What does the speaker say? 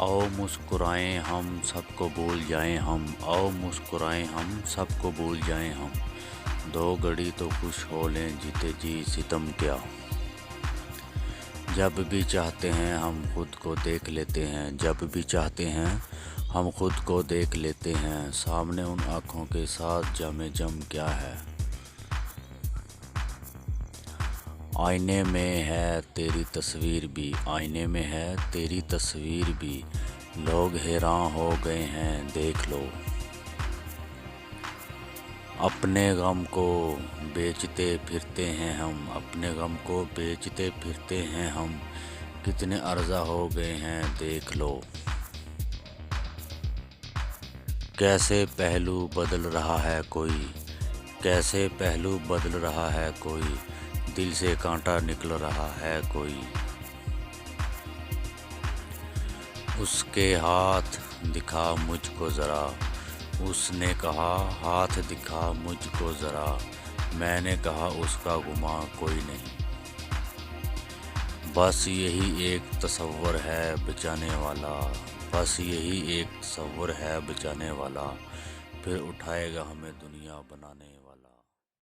आओ मुस्कुराएं हम सबको भूल जाएं हम, आओ मुस्कुराएं हम सबको भूल जाएं हम। दो घड़ी तो खुश हो लें जीते जी सितम क्या। जब भी चाहते हैं हम खुद को देख लेते हैं, जब भी चाहते हैं हम खुद को देख लेते हैं। सामने उन आँखों के साथ जामे जम क्या है। आईने में है तेरी तस्वीर भी, आईने में है तेरी तस्वीर भी। लोग हैरान हो गए हैं देख लो। अपने गम को बेचते फिरते हैं हम, अपने गम को बेचते फिरते हैं हम। कितने अर्जा हो गए हैं देख लो। कैसे पहलू बदल रहा है कोई, कैसे पहलू बदल रहा है कोई। दिल से कांटा निकल रहा है कोई। उसके हाथ दिखा मुझको ज़रा, उसने कहा हाथ दिखा मुझको ज़रा। मैंने कहा उसका गुमां कोई नहीं। बस यही एक तसव्वुर है बचाने वाला, बस यही एक तसव्वुर है बचाने वाला। फिर उठाएगा हमें दुनिया बनाने वाला।